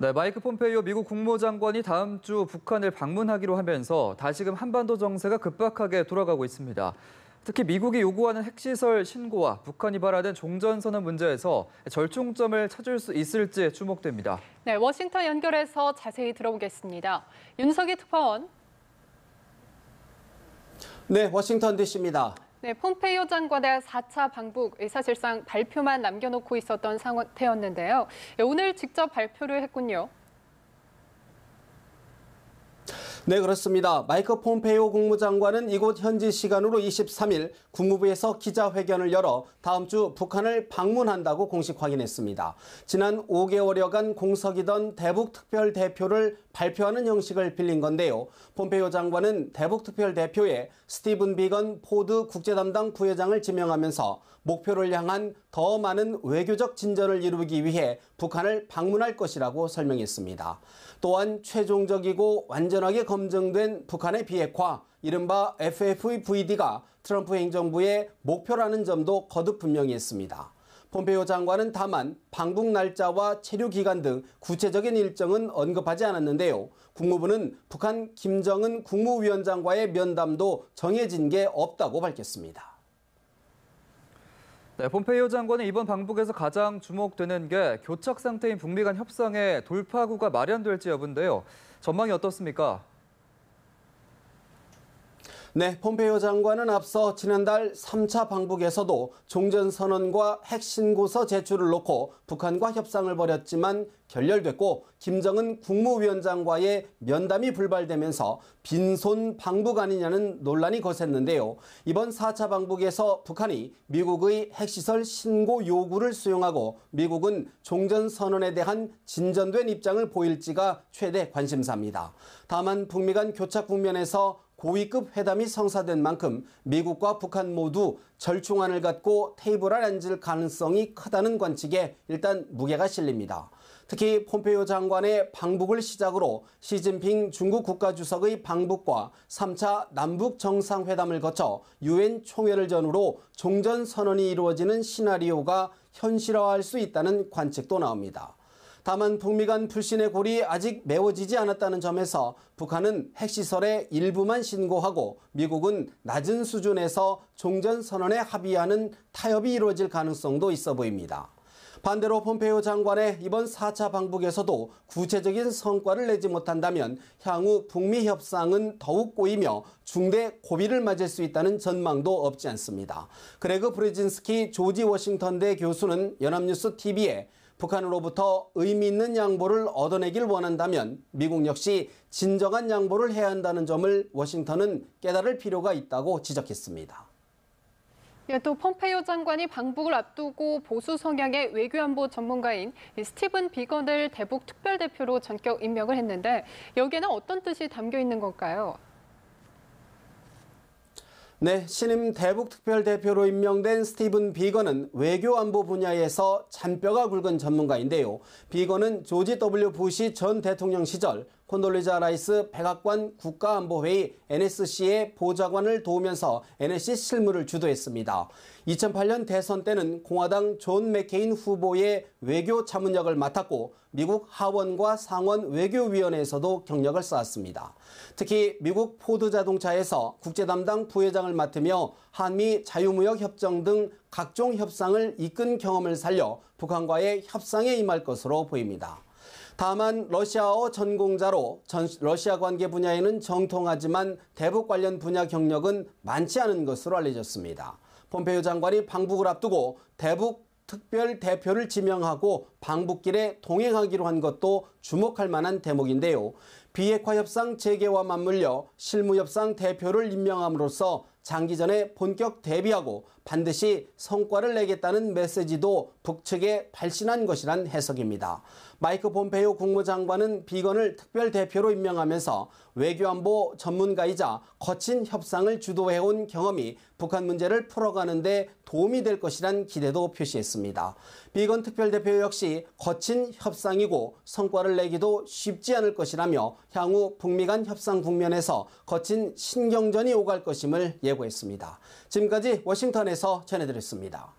네, 마이크 폼페이오 미국 국무장관이 다음 주 북한을 방문하기로 하면서 다시금 한반도 정세가 급박하게 돌아가고 있습니다. 특히 미국이 요구하는 핵시설 신고와 북한이 바라는 종전선언 문제에서 절충점을 찾을 수 있을지 주목됩니다. 네, 워싱턴 연결해서 자세히 들어보겠습니다. 윤석희 특파원. 네, 워싱턴 DC입니다. 네, 폼페이오 장관의 4차 방북, 사실상 발표만 남겨놓고 있었던 상태였는데요. 오늘 직접 발표를 했군요. 네, 그렇습니다. 마이크 폼페이오 국무장관은 이곳 현지 시간으로 23일 국무부에서 기자회견을 열어 다음 주 북한을 방문한다고 공식 확인했습니다. 지난 5개월여간 공석이던 대북특별대표를 발표하는 형식을 빌린 건데요. 폼페이오 장관은 대북특별대표에 스티븐 비건 포드 국제담당 부회장을 지명하면서 목표를 향한 더 많은 외교적 진전을 이루기 위해 북한을 방문할 것이라고 설명했습니다. 또한 최종적이고 완전하게 검증된 북한의 비핵화, 이른바 FFVD가 트럼프 행정부의 목표라는 점도 거듭 분명히 했습니다. 폼페이오 장관은 다만 방북 날짜와 체류 기간 등 구체적인 일정은 언급하지 않았는데요. 국무부는 북한 김정은 국무위원장과의 면담도 정해진 게 없다고 밝혔습니다. 네, 폼페이오 장관은 이번 방북에서 가장 주목되는 게 교착 상태인 북미 간 협상의 돌파구가 마련될지 여부인데요. 전망이 어떻습니까? 네, 폼페이오 장관은 앞서 지난달 3차 방북에서도 종전선언과 핵신고서 제출을 놓고 북한과 협상을 벌였지만 결렬됐고 김정은 국무위원장과의 면담이 불발되면서 빈손 방북 아니냐는 논란이 거셌는데요. 이번 4차 방북에서 북한이 미국의 핵시설 신고 요구를 수용하고 미국은 종전선언에 대한 진전된 입장을 보일지가 최대 관심사입니다. 다만 북미 간 교착 국면에서 고위급 회담이 성사된 만큼 미국과 북한 모두 절충안을 갖고 테이블에 앉을 가능성이 크다는 관측에 일단 무게가 실립니다. 특히 폼페이오 장관의 방북을 시작으로 시진핑 중국 국가주석의 방북과 3차 남북 정상회담을 거쳐 유엔 총회를 전후로 종전선언이 이루어지는 시나리오가 현실화할 수 있다는 관측도 나옵니다. 다만 북미 간 불신의 골이 아직 메워지지 않았다는 점에서 북한은 핵시설의 일부만 신고하고 미국은 낮은 수준에서 종전선언에 합의하는 타협이 이루어질 가능성도 있어 보입니다. 반대로 폼페이오 장관의 이번 4차 방북에서도 구체적인 성과를 내지 못한다면 향후 북미 협상은 더욱 꼬이며 중대 고비를 맞을 수 있다는 전망도 없지 않습니다. 그레그 브레진스키 조지 워싱턴대 교수는 연합뉴스 TV에 북한으로부터 의미 있는 양보를 얻어내길 원한다면 미국 역시 진정한 양보를 해야 한다는 점을 워싱턴은 깨달을 필요가 있다고 지적했습니다. 또 폼페이오 장관이 방북을 앞두고 보수 성향의 외교안보 전문가인 스티븐 비건을 대북 특별대표로 전격 임명을 했는데 여기에는 어떤 뜻이 담겨 있는 걸까요? 네, 신임 대북특별대표로 임명된 스티븐 비건은 외교안보 분야에서 잔뼈가 굵은 전문가인데요. 비건은 조지 W. 부시 전 대통령 시절 콘돌리자 라이스 백악관 국가안보회의 NSC의 보좌관을 도우면서 NSC 실무를 주도했습니다. 2008년 대선 때는 공화당 존 맥케인 후보의 외교 자문역을 맡았고 미국 하원과 상원 외교위원회에서도 경력을 쌓았습니다. 특히 미국 포드 자동차에서 국제담당 부회장을 맡으며 한미 자유무역 협정 등 각종 협상을 이끈 경험을 살려 북한과의 협상에 임할 것으로 보입니다. 다만 러시아어 전공자로 러시아 관계 분야에는 정통하지만 대북 관련 분야 경력은 많지 않은 것으로 알려졌습니다. 폼페이오 장관이 방북을 앞두고 대북 특별 대표를 지명하고 방북길에 동행하기로 한 것도 주목할 만한 대목인데요. 비핵화 협상 재개와 맞물려 실무협상 대표를 임명함으로써 장기전에 본격 대비하고 반드시 성과를 내겠다는 메시지도 북측에 발신한 것이란 해석입니다. 마이크 폼페이오 국무장관은 비건을 특별대표로 임명하면서 외교안보 전문가이자 거친 협상을 주도해온 경험이 북한 문제를 풀어가는 데 도움이 될 것이란 기대도 표시했습니다. 비건 특별대표 역시 거친 협상이고 성과를 내기도 쉽지 않을 것이라며 향후 북미 간 협상 국면에서 거친 신경전이 오갈 것임을 예고했습니다. 지금까지 워싱턴에서 전해드렸습니다.